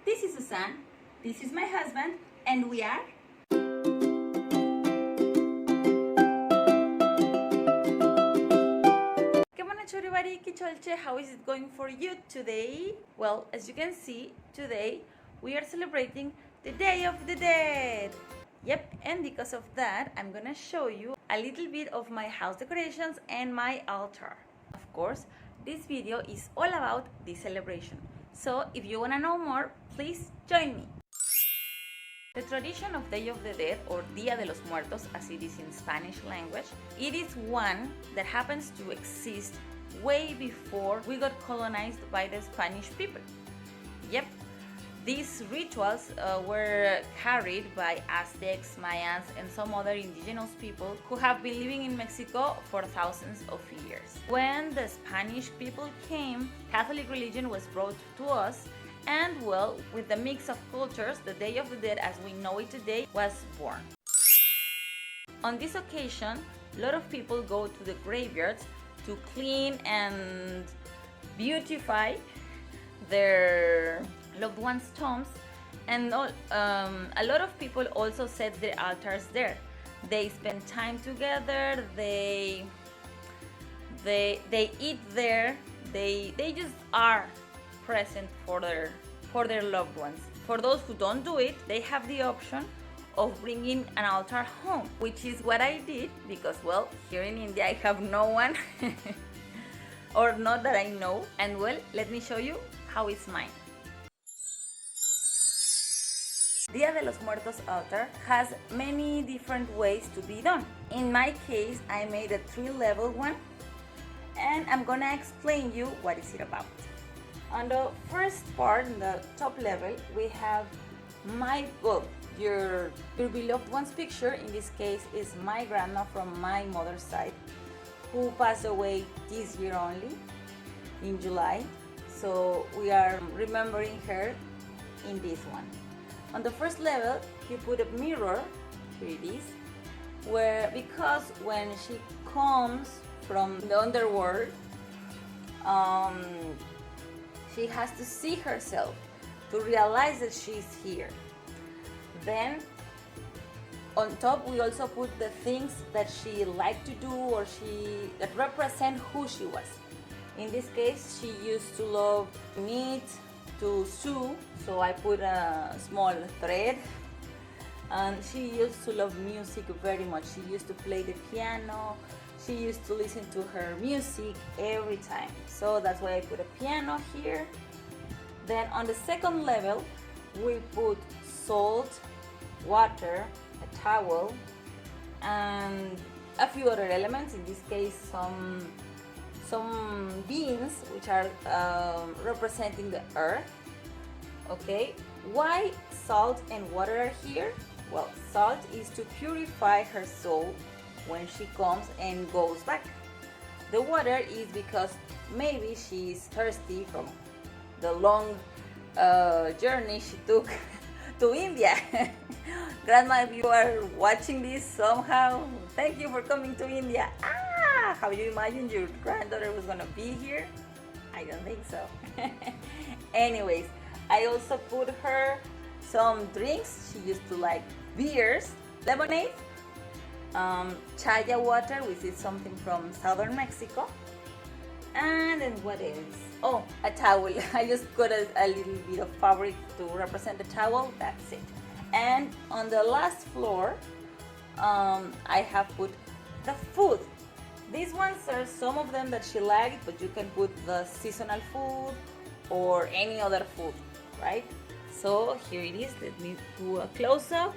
This is Susan, this is my husband, and we are... Everybody, Kicholche, how is it going for you today? Well, as you can see, today we are celebrating the Day of the Dead. Yep, and because of that, I'm gonna show you a little bit of my house decorations and my altar. Of course, this video is all about this celebration. So if you wanna know more, please join me. The tradition of Day of the Dead, or Día de los Muertos as it is in Spanish language, it is one that happens to exist way before we got colonized by the Spanish people. Yep, these rituals were carried by Aztecs, Mayans, and some other indigenous people who have been living in Mexico for thousands of years. When the Spanish people came, Catholic religion was brought to us, and well, with the mix of cultures, the Day of the Dead as we know it today was born. On this occasion, a lot of people go to the graveyards to clean and beautify their loved ones' tombs, and a lot of people also set their altars there. They spend time together, they eat there, they just are present for their loved ones. For those who don't do it, they have the option of bringing an altar home, which is what I did because, well, here in India I have no one or not that I know, and well, let me show you how it's mine. Día de los Muertos altar has many different ways to be done. In my case, I made a 3-level one, and I'm gonna explain you what is it about. On the first part, in the top level, we have your beloved one's picture. In this case is my grandma from my mother's side, who passed away this year only, in July. So we are remembering her in this one. On the first level, you put a mirror, here it is, because when she comes from the underworld, she has to see herself to realize that she's here. Then on top we also put the things that she liked to do or that represent who she was. In this case, she used to love meat, to sew, so I put a small thread. And she used to love music very much. She used to play the piano. She used to listen to her music every time. So that's why I put a piano here. Then on the second level, we put salt, water, a towel, and a few other elements. In this case, some beans, which are representing the earth. Okay, why salt and water are here? Well, salt is to purify her soul when she comes and goes back. The water is because maybe she's thirsty from the long journey she took to India. Grandma, if you are watching this somehow, thank you for coming to India. Have you imagined your granddaughter was gonna be here? I don't think so. Anyways, I also put her some drinks. She used to like beers, lemonade, chaya water, which is something from southern Mexico. And then what else? Oh, a towel. I just got a little bit of fabric to represent the towel. That's it. And on the last floor, I have put the food. These ones are some of them that she liked, but you can put the seasonal food or any other food, right? So here it is. Let me do a close-up.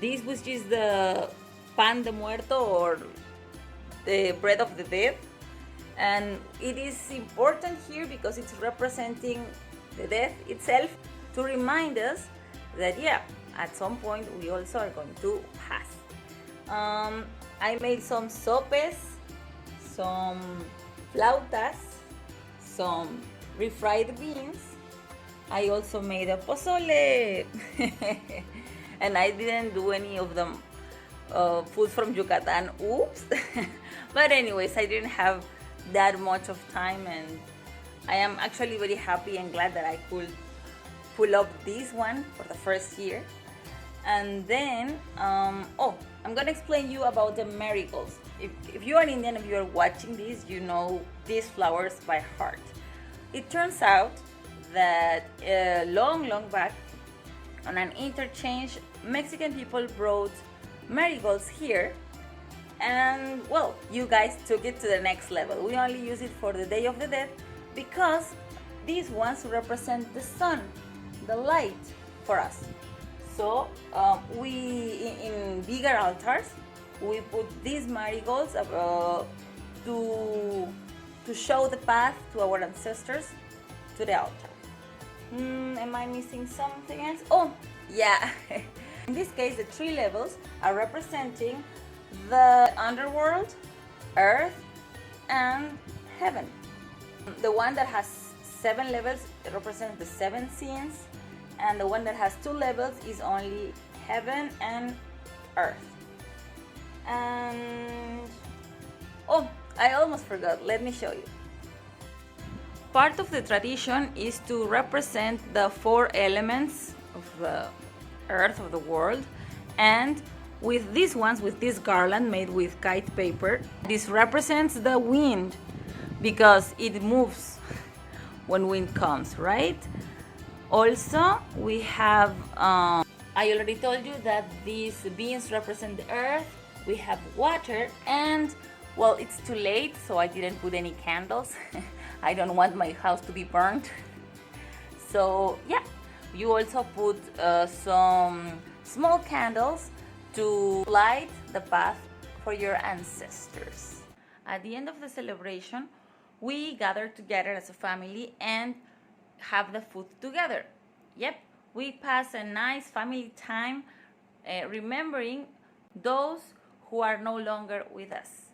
This, which is the pan de muerto, or the bread of the dead. And it is important here because it's representing the death itself, to remind us that, yeah, at some point we also are going to pass. I made some sopes, some flautas, some refried beans. I also made a pozole. And I didn't do any of them food from Yucatan, oops. But anyways, I didn't have that much of time, and I am actually very happy and glad that I could pull up this one for the first year. And then, I'm gonna explain you about the marigolds. If you are Indian, if you are watching this, you know these flowers by heart. It turns out that long back, on an interchange, Mexican people brought marigolds here, and well, you guys took it to the next level. We only use it for the Day of the Dead because these ones represent the sun, the light for us. So we, in bigger altars, we put these marigolds to show the path to our ancestors to the altar. Am I missing something else? Oh, yeah. In this case, the 3 levels are representing the underworld, earth, and heaven. The one that has 7 levels represents the 7 sins, and the one that has 2 levels is only heaven and earth. And oh, I almost forgot. Let me show you. Part of the tradition is to represent the 4 elements of the earth, of the world, and with these ones, with this garland made with kite paper, this represents the wind because it moves when wind comes, right? Also, we have, I already told you that these beans represent the earth. We have water, and well, it's too late, so I didn't put any candles. I don't want my house to be burned. So yeah, you also put some small candles to light the path for your ancestors. At the end of the celebration, we gather together as a family and have the food together. Yep, we pass a nice family time, remembering those who are no longer with us.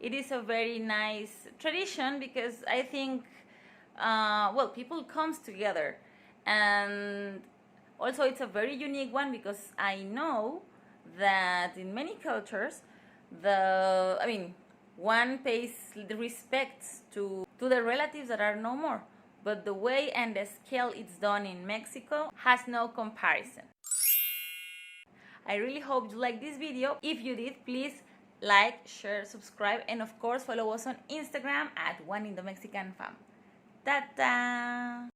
It is a very nice tradition because I think, people comes together, and also it's a very unique one because I know that in many cultures, one pays the respects to the relatives that are no more, but the way and the scale it's done in Mexico has no comparison. I really hope you liked this video. If you did, please like, share, subscribe, and of course follow us on Instagram at One Indo Mexican Fam. Ta-ta!